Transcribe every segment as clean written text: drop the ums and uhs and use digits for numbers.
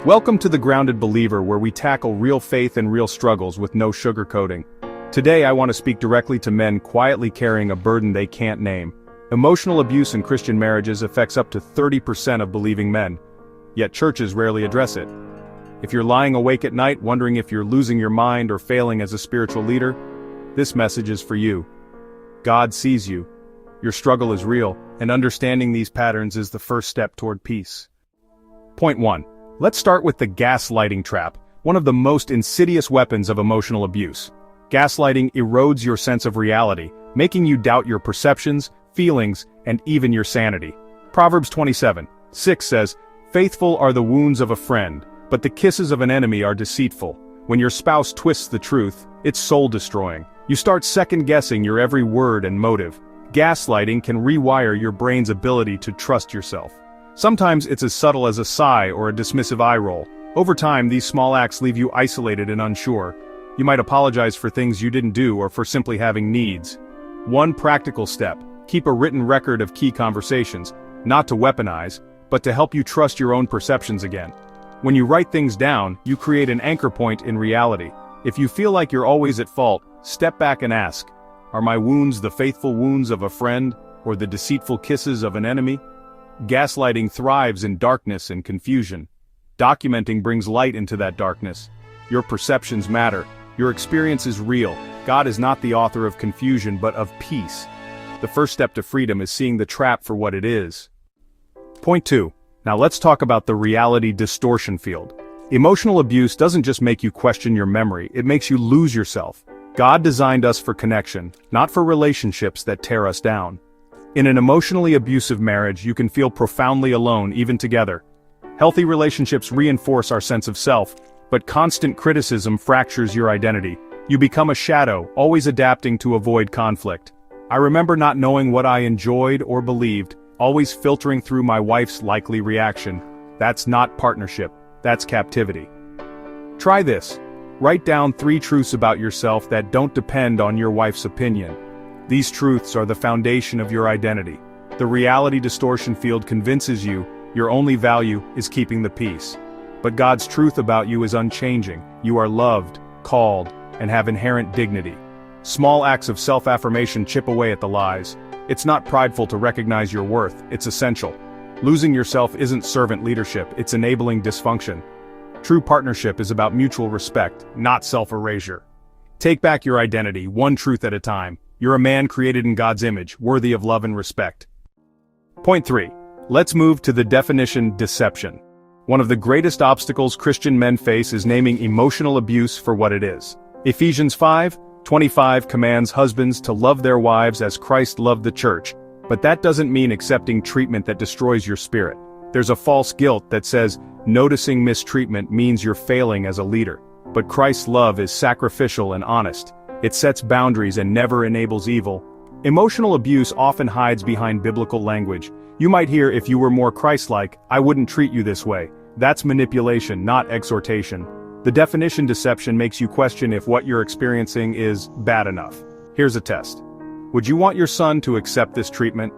Welcome to The Grounded Believer, where we tackle real faith and real struggles with no sugarcoating. Today I want to speak directly to men quietly carrying a burden they can't name. Emotional abuse in Christian marriages affects up to 30% of believing men, yet churches rarely address it. If you're lying awake at night wondering if you're losing your mind or failing as a spiritual leader, this message is for you. God sees you. Your struggle is real, and understanding these patterns is the first step toward peace. Point 1. Let's start with the gaslighting trap, one of the most insidious weapons of emotional abuse. Gaslighting erodes your sense of reality, making you doubt your perceptions, feelings, and even your sanity. Proverbs 27:6 says, "Faithful are the wounds of a friend, but the kisses of an enemy are deceitful." When your spouse twists the truth, it's soul-destroying. You start second-guessing your every word and motive. Gaslighting can rewire your brain's ability to trust yourself. Sometimes it's as subtle as a sigh or a dismissive eye roll. Over time, these small acts leave you isolated and unsure. You might apologize for things you didn't do or for simply having needs. One practical step: keep a written record of key conversations, not to weaponize, but to help you trust your own perceptions again. When you write things down, you create an anchor point in reality. If you feel like you're always at fault, step back and ask, are my wounds the faithful wounds of a friend, or the deceitful kisses of an enemy? Gaslighting thrives in darkness and confusion. Documenting brings light into that darkness. Your perceptions matter. Your experience is real. God is not the author of confusion but of peace. The first step to freedom is seeing the trap for what it is. Point 2. Now let's talk about the reality distortion field. Emotional abuse doesn't just make you question your memory, it makes you lose yourself. God designed us for connection, not for relationships that tear us down. In an emotionally abusive marriage, you can feel profoundly alone even together. Healthy relationships reinforce our sense of self, but constant criticism fractures your identity. You become a shadow, always adapting to avoid conflict. I remember not knowing what I enjoyed or believed, always filtering through my wife's likely reaction. That's not partnership, that's captivity. Try this. Write down 3 truths about yourself that don't depend on your wife's opinion. These truths are the foundation of your identity. The reality distortion field convinces you your only value is keeping the peace. But God's truth about you is unchanging. You are loved, called, and have inherent dignity. Small acts of self-affirmation chip away at the lies. It's not prideful to recognize your worth, it's essential. Losing yourself isn't servant leadership, it's enabling dysfunction. True partnership is about mutual respect, not self-erasure. Take back your identity, one truth at a time. You're a man created in God's image, worthy of love and respect. Point 3. Let's move to the definition deception. One of the greatest obstacles Christian men face is naming emotional abuse for what it is. Ephesians 5:25 commands husbands to love their wives as Christ loved the church, but that doesn't mean accepting treatment that destroys your spirit. There's a false guilt that says noticing mistreatment means you're failing as a leader. But Christ's love is sacrificial and honest. It sets boundaries and never enables evil. Emotional abuse often hides behind biblical language. You might hear, if you were more Christ-like, I wouldn't treat you this way. That's manipulation, not exhortation. The definition deception makes you question if what you're experiencing is bad enough. Here's a test. Would you want your son to accept this treatment?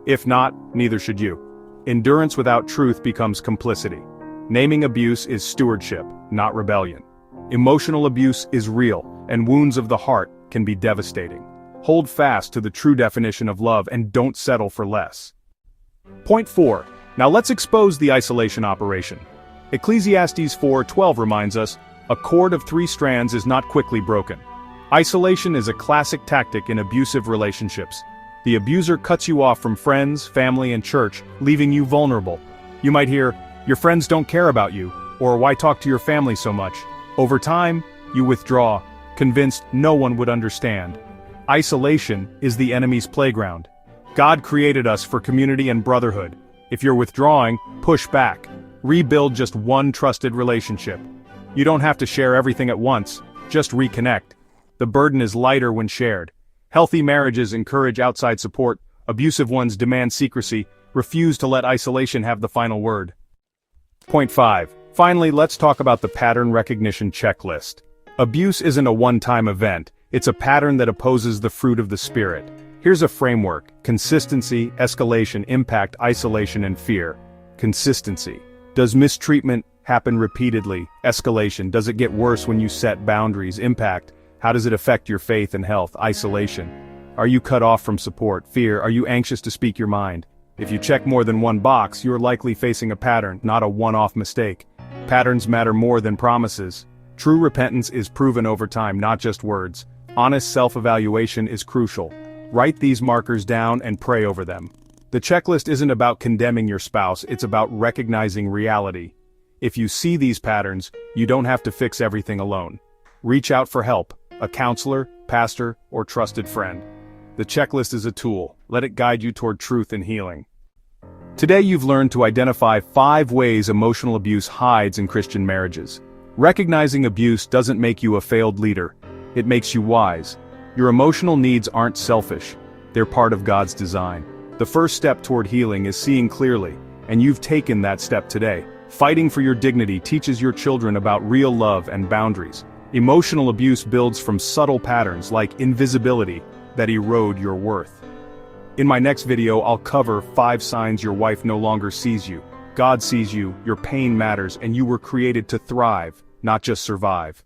If not, neither should you. Endurance without truth becomes complicity. Naming abuse is stewardship, not rebellion. Emotional abuse is real, and wounds of the heart can be devastating. Hold fast to the true definition of love and don't settle for less. Point 4. Now let's expose the isolation operation. Ecclesiastes 4:12 reminds us, a cord of 3 strands is not quickly broken. Isolation is a classic tactic in abusive relationships. The abuser cuts you off from friends, family, and church, leaving you vulnerable. You might hear, your friends don't care about you, or why talk to your family so much? Over time, you withdraw, convinced no one would understand. Isolation is the enemy's playground. God created us for community and brotherhood. If you're withdrawing, push back. Rebuild just one trusted relationship. You don't have to share everything at once, just reconnect. The burden is lighter when shared. Healthy marriages encourage outside support, abusive ones demand secrecy, refuse to let isolation have the final word. Point 5. Finally, let's talk about the pattern recognition checklist. Abuse isn't a one-time event, it's a pattern that opposes the fruit of the Spirit. Here's a framework: consistency, escalation, impact, isolation, and fear. Consistency. Does mistreatment Happen repeatedly. Escalation. Does it get worse when you set boundaries? Impact. How does it affect your faith and health? Isolation. Are you cut off from support? Fear. Are you anxious to speak your mind? If you check more than one box, you are likely facing a pattern, not a one-off mistake. Patterns matter more than promises. True repentance is proven over time, not just words. Honest self-evaluation is crucial. Write these markers down and pray over them. The checklist isn't about condemning your spouse, it's about recognizing reality. If you see these patterns, you don't have to fix everything alone. Reach out for help, a counselor, pastor, or trusted friend. The checklist is a tool. Let it guide you toward truth and healing. Today you've learned to identify 5 ways emotional abuse hides in Christian marriages. Recognizing abuse doesn't make you a failed leader. It makes you wise. Your emotional needs aren't selfish. They're part of God's design. The first step toward healing is seeing clearly, and you've taken that step today. Fighting for your dignity teaches your children about real love and boundaries. Emotional abuse builds from subtle patterns like invisibility that erode your worth. In my next video, I'll cover 5 signs your wife no longer sees you. God sees you, your pain matters, and you were created to thrive, not just survive.